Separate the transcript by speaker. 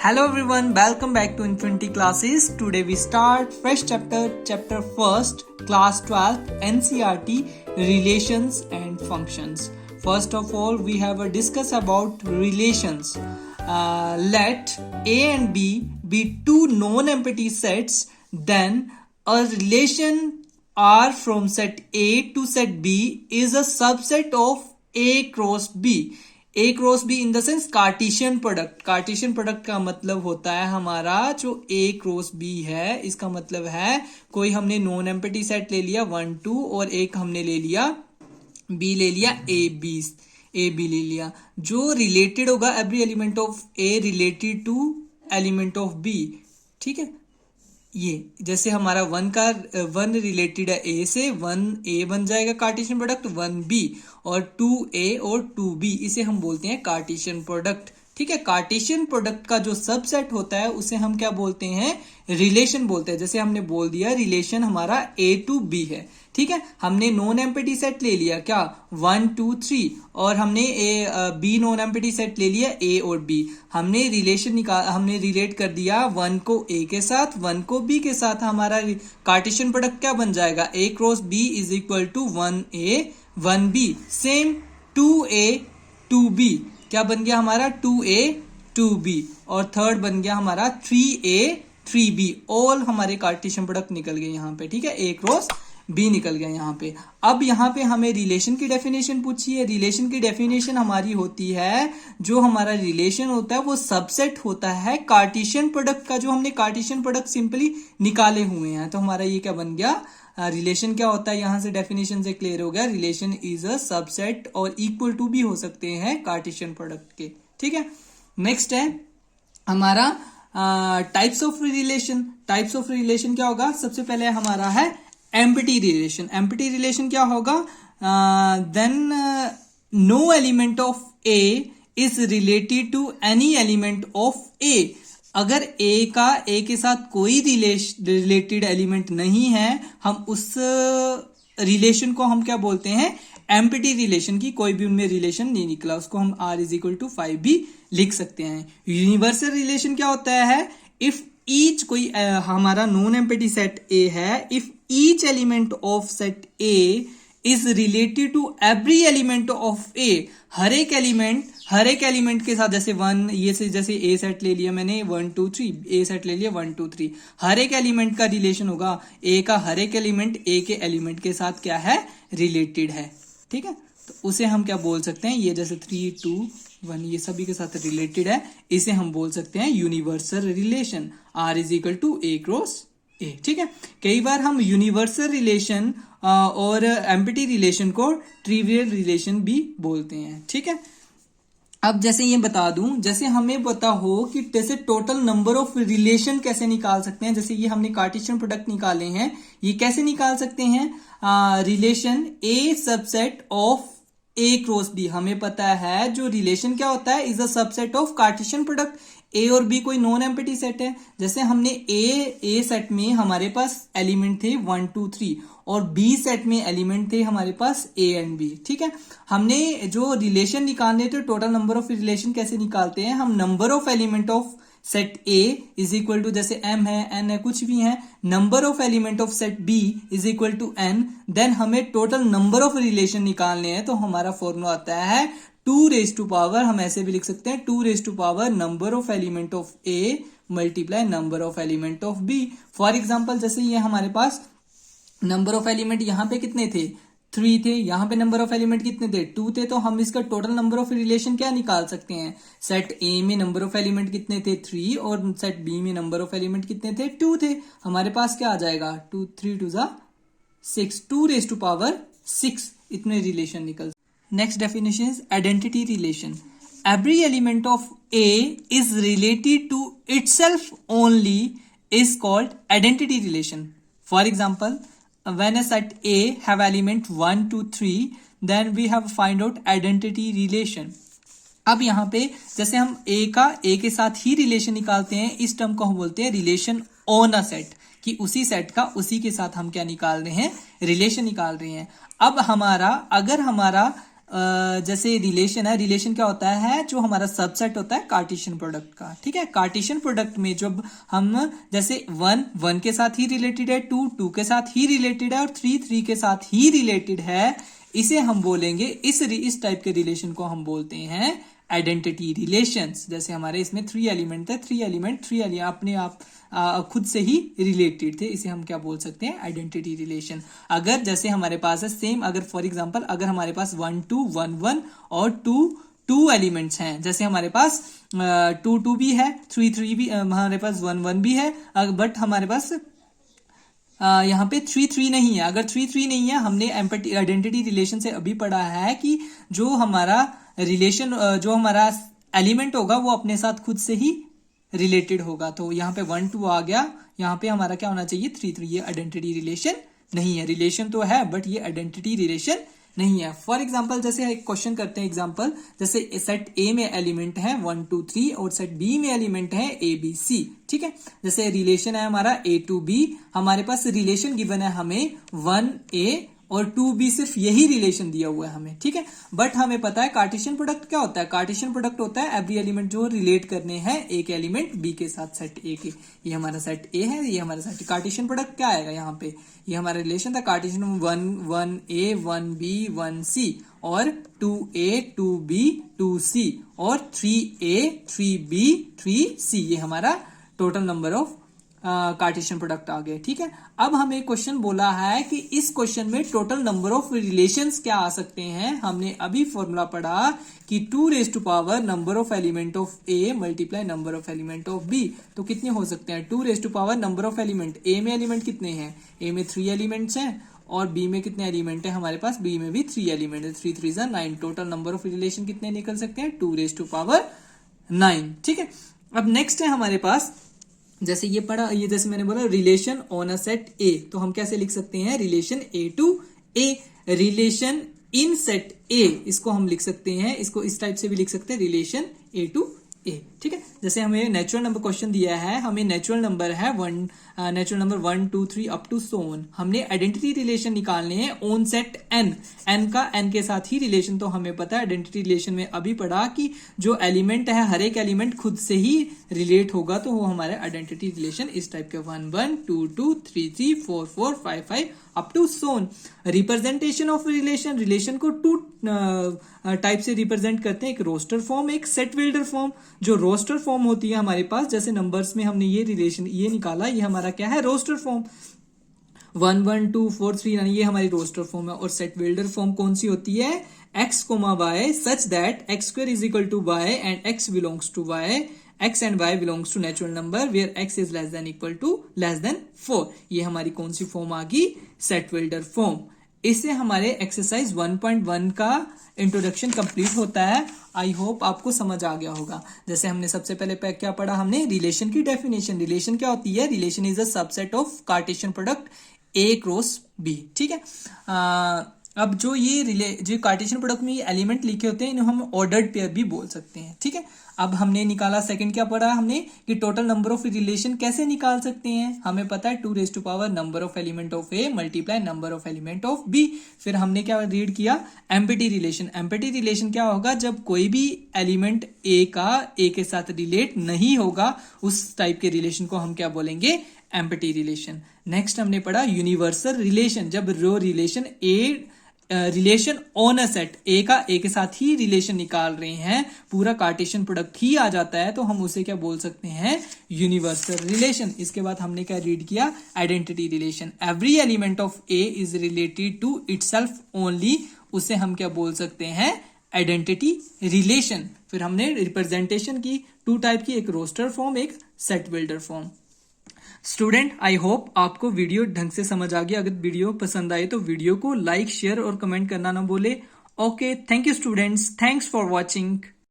Speaker 1: Hello everyone, welcome back to Infinity Classes. Today we start fresh chapter first, class 12, NCERT, relations and functions. First of all, we have a discuss about relations. Let A and B be two non-empty sets, then a relation R from set A to set B is a subset of A cross B. A cross be in the sense Cartesian product. Cartesian product का मतलब होता है हमारा जो ए cross B है, इसका मतलब है कोई हमने नॉन एम्प्टी सेट ले लिया 1 2 और एक हमने ले लिया बी ले लिया ए बी ले लिया, जो रिलेटेड होगा every element of A related to element of B. ठीक है, ये जैसे हमारा वन रिलेटेड है ए से, 1A बन जाएगा कार्टेशियन प्रोडक्ट, 1B और 2A और 2B, इसे हम बोलते हैं कार्टेशियन प्रोडक्ट. ठीक है, कार्टेशियन प्रोडक्ट का जो सबसेट होता है उसे हम क्या बोलते हैं, रिलेशन बोलते हैं. जैसे हमने बोल दिया रिलेशन हमारा A to B है. ठीक है, हमने नॉन एम्प्टी सेट ले लिया क्या 1 2 3 और हमने बी नॉन एम्प्टी सेट ले लिया A और B. हमने रिलेट कर दिया 1 को A के साथ 1 को B के साथ. हमारा कार्टेशियन प्रोडक्ट क्या बन जाएगा, A cross B is equal to 1A 1B. Same 2A 2B क्या बन गया हमारा 2A 2B और थर्ड बन गया हमारा 3A 3B. ऑल हमारे कार्टेशियन प्रोडक्ट निकल गए यहाँ पे. ठीक है, A क्रॉस B निकल गया यहाँ पे. अब यहाँ पे हमें रिलेशन की डेफिनेशन पूछी है. रिलेशन की डेफिनेशन हमारी होती है, जो हमारा रिलेशन होता है वो सबसेट होता है कार्टेशियन प्रोडक्ट का, जो हमने कार्टेशियन प्रोडक्ट सिंपली निकाले हुए हैं. तो हमारा ये क्या बन गया, रिलेशन क्या होता है, यहां से डेफिनेशन से क्लियर हो गया. रिलेशन इज अ सबसेट और इक्वल टू भी हो सकते हैं कार्टेशियन प्रोडक्ट के. ठीक है, नेक्स्ट है हमारा types of relation. Types of relation क्या होगा, सबसे पहले हमारा है एम्प्टी रिलेशन. एम्प्टी रिलेशन क्या होगा, then no element of A is related to any element of A. अगर ए के साथ कोई रिलेटेड एलिमेंट नहीं है, हम उस रिलेशन को हम क्या बोलते हैं, एम्प्टी रिलेशन की. कोई भी उनमें रिलेशन नहीं निकला, उसको हम R इज इक्वल टू 5 भी लिख सकते हैं. यूनिवर्सल रिलेशन क्या होता है, इफ ईच कोई हमारा नॉन एम्प्टी सेट ए है, if each element of set A is related to every element of A. हर एक एलिमेंट के साथ, जैसे 1 ये से जैसे ए सेट ले लिया मैंने 1 2 3, ए सेट ले लिया 1 2 3, हर एक एलिमेंट का रिलेशन होगा. ए का हर एक एलिमेंट ए के एलिमेंट के साथ क्या है, रिलेटेड है. ठीक है, तो उसे हम क्या बोल सकते हैं, ये जैसे 3 2 1 ये सभी के साथ रिलेटेड है, इसे हम बोल सकते हैं universal relation. R is equal to A cross A. ठीक है, कई बार हम यूनिवर्सल रिलेशन और एम्प्टी रिलेशन को ट्रिवियल रिलेशन भी बोलते हैं. ठीक है, अब जैसे ये बता दूं, जैसे हमें पता हो कि जैसे टोटल नंबर ऑफ रिलेशन कैसे निकाल सकते हैं. जैसे ये हमने कार्टेशियन प्रोडक्ट निकाले हैं, ये कैसे निकाल सकते हैं, relation A subset of A cross B. हमें पता है जो रिलेशन क्या होता है, is a subset of Cartesian product. A और B कोई नॉन एम्प्टी सेट है. जैसे हमने A सेट में हमारे पास एलिमेंट थे 1 2 3 और B सेट में एलिमेंट थे हमारे पास A एंड B. ठीक है, हमने जो रिलेशन निकालने थे, टोटल नंबर ऑफ रिलेशन कैसे निकालते हैं, हम number of element of set A is equal to, जैसे M है N है कुछ भी है, number of element of set B is equal to N. Then हमें टोटल नंबर ऑफ रिलेशन निकालने हैं, तो हमारा फॉर्मूला आता है 2 रेज टू पावर, हम ऐसे भी लिख सकते हैं 2 raise to power number of element of A multiply number of element of B. For example जैसे ये हमारे पास नंबर ऑफ एलिमेंट यहाँ पे कितने थे, 3 थे, यहाँ पे नंबर ऑफ एलिमेंट कितने थे, 2 थे. तो हम इसका टोटल नंबर ऑफ रिलेशन क्या निकाल सकते हैं, सेट A में नंबर ऑफ एलिमेंट कितने थे 3 और सेट B में नंबर ऑफ एलिमेंट कितने थे 2 थे. हमारे पास क्या आ जाएगा 2 3 2 6, 2 रेज टू पावर 6 इतने रिलेशन निकल. Next definition is identity relation. Every element of A is related to itself only is called identity relation. For example, when a set A have element 1 2 3, then we have find out identity relation. अब यहाँ पे जैसे हम A के साथ ही relation निकालते हैं, इस टर्म को हम बोलते हैं रिलेशन ऑन अ सेट, कि उसी सेट का उसी के साथ हम क्या निकाल रहे हैं, रिलेशन निकाल रहे हैं. अब अगर हमारा जैसे रिलेशन है, रिलेशन क्या होता है, जो हमारा सबसेट होता है कार्टेशियन प्रोडक्ट का, ठीक है। कार्टेशियन प्रोडक्ट में जब हम जैसे 1 के साथ ही रिलेटेड है, 2 के साथ ही रिलेटेड है और 3 के साथ ही रिलेटेड है, इसे हम बोलेंगे, इस टाइप के रिलेशन को हम बोलते हैं आइडेंटिटी रिलेशंस। जैसे हमारे इसमें 3 एलिमेंट थे, 3 एलिमेंट अपने आप खुद से ही रिलेटेड थे, इसे हम क्या बोल सकते हैं, आइडेंटिटी रिलेशन। अगर जैसे हमारे पास है सेम, अगर फॉर एग्जांपल अगर हमारे पास 1 2 1 1 और 2 एलिमेंट्स हैं, जैसे हमारे पास 2 2 भी है, 3 3 भी, हमारे पास 1 1 भी है, बट हमारे पास यहाँ पे 3 3 नहीं है। अगर 3 3 नहीं है, हमने आइडेंटिटी रिलेशन से अभी पढ़ा है कि जो हमारा रिलेशन, जो हमारा एलिमेंट होगा वो अपने साथ खुद से ही रिलेटेड होगा। तो यहाँ पे 1 2 आ गया, यहाँ पे हमारा क्या होना चाहिए, 3 3। ये आइडेंटिटी रिलेशन नहीं है, रिलेशन तो है बट ये आइडेंटिटी रिलेशन नहीं है। फॉर एग्जाम्पल जैसे एक क्वेश्चन करते हैं एग्जाम्पल, जैसे सेट ए में एलिमेंट है 1 2 3 और सेट बी में एलिमेंट है ए बी सी, ठीक है। जैसे रिलेशन है हमारा ए टू बी, हमारे पास रिलेशन गिवन है हमें 1a और 2b, सिर्फ यही रिलेशन दिया हुआ है हमें, ठीक है। बट हमें पता है कार्टेशियन प्रोडक्ट क्या होता है, कार्टेशियन प्रोडक्ट होता है एवरी एलिमेंट जो रिलेट करने हैं एक एलिमेंट बी के साथ सेट ए के। ये हमारा सेट ए है, ये हमारा सेट, कार्टेशियन प्रोडक्ट क्या आएगा यहाँ पे, ये हमारा रिलेशन था कार्टेशियन 1 1a 1b 1c और 2a 2b 2c और 3a 3b 3c, ये हमारा total number of Cartesian product आ गए, ठीक है। अब हमें क्वेश्चन बोला है कि इस क्वेश्चन में टोटल नंबर ऑफ रिलेशंस क्या आ सकते हैं। हमने अभी फॉर्मूला पढ़ा कि 2 raise to power number of element of A multiply number of element of B. तो कितने हो सकते हैं, 2 raise to power number of element, A में एलिमेंट कितने हैं, ए में 3 एलिमेंट्स हैं और बी में कितने एलिमेंट है हमारे पास, बी में भी 3 एलिमेंट है, 3 3 9। टोटल नंबर ऑफ रिलेशन कितने निकल सकते हैं, 2 रेज़ टू पावर 9, ठीक है। अब नेक्स्ट है हमारे पास, जैसे ये पढ़ा, ये जैसे मैंने बोला relation on a set A, तो हम कैसे लिख सकते हैं, relation A to A, relation in set A, इसको हम लिख सकते हैं, इसको इस टाइप से भी लिख सकते हैं, रिलेशन ए टू ए, ठीक है। जैसे हमें नेचुरल नंबर क्वेश्चन दिया है, हमें नेचुरल नंबर है 1 2 3 अप टू सो ऑन, हमने आइडेंटिटी रिलेशन निकालने हैं ऑन सेट एन का एन के साथ ही रिलेशन। तो हमें पता है आइडेंटिटी रिलेशन में अभी पढ़ा कि जो एलिमेंट है हर एक एलिमेंट खुद से ही रिलेट होगा, तो वो हमारे आइडेंटिटी रिलेशन इस टाइप के 1 1 2 2 3 3 4 4 5 5 up to so on. Representation of relation, relation को 2 टाइप से रिप्रेजेंट करते हैं, एक रोस्टर फॉर्म, एक सेट बिल्डर फॉर्म। जो रोस्टर फॉर्म होती है हमारे पास, जैसे नंबर्स में हमने ये रिलेशन ये निकाला, ये हमारा क्या है, रोस्टर फॉर्म 1 1 2 4 3 9, ये हमारी रोस्टर फॉर्म है। और सेट बिल्डर फॉर्म कौन सी होती है, x, y such that x² is equal to y and x belongs to y, x and y belongs to natural number where x is less than equal to less than 4। ये हमारी कौन सी form आ गई, set builder form. इससे हमारे exercise 1.1 का introduction complete होता है। I hope आपको समझ आ गया होगा। जैसे हमने सबसे पहले क्या पढ़ा, हमने रिलेशन की डेफिनेशन, रिलेशन क्या होती है, relation is a subset of Cartesian product A cross B, ठीक है। अब जो जो कार्टेशियन प्रोडक्ट में ये एलिमेंट लिखे होते हैं, इन्हें हम ऑर्डर्ड पेयर भी बोल सकते हैं, ठीक है। अब हमने निकाला सेकंड क्या पढ़ा हमने, कि टोटल नंबर ऑफ रिलेशन कैसे निकाल सकते हैं। हमें पता है 2 raise to power number of element of A multiply number of element of B. फिर हमने क्या रीड किया, एम्प्टी रिलेशन। एम्प्टी रिलेशन क्या होगा, जब कोई भी एलिमेंट ए का ए के साथ रिलेट नहीं होगा, उस टाइप के रिलेशन को हम क्या बोलेंगे, एम्प्टी रिलेशन। नेक्स्ट हमने पढ़ा यूनिवर्सल रिलेशन, जब रो relation relation on a set A का ए के साथ ही रिलेशन निकाल रहे हैं, पूरा कार्टेशियन प्रोडक्ट ही आ जाता है, तो हम उसे क्या बोल सकते हैं, यूनिवर्सल रिलेशन। इसके बाद हमने क्या रीड किया, identity relation. Every element of A is related to itself only, उसे हम क्या बोल सकते हैं, आइडेंटिटी रिलेशन। फिर हमने रिप्रेजेंटेशन की 2 टाइप की, एक रोस्टर फॉर्म, एक set builder form. Student, I hope आपको वीडियो ढंग से समझ आ गया। अगर वीडियो पसंद आए तो वीडियो को लाइक, शेयर और कमेंट करना ना भूले। Okay, thank you students, thanks for watching.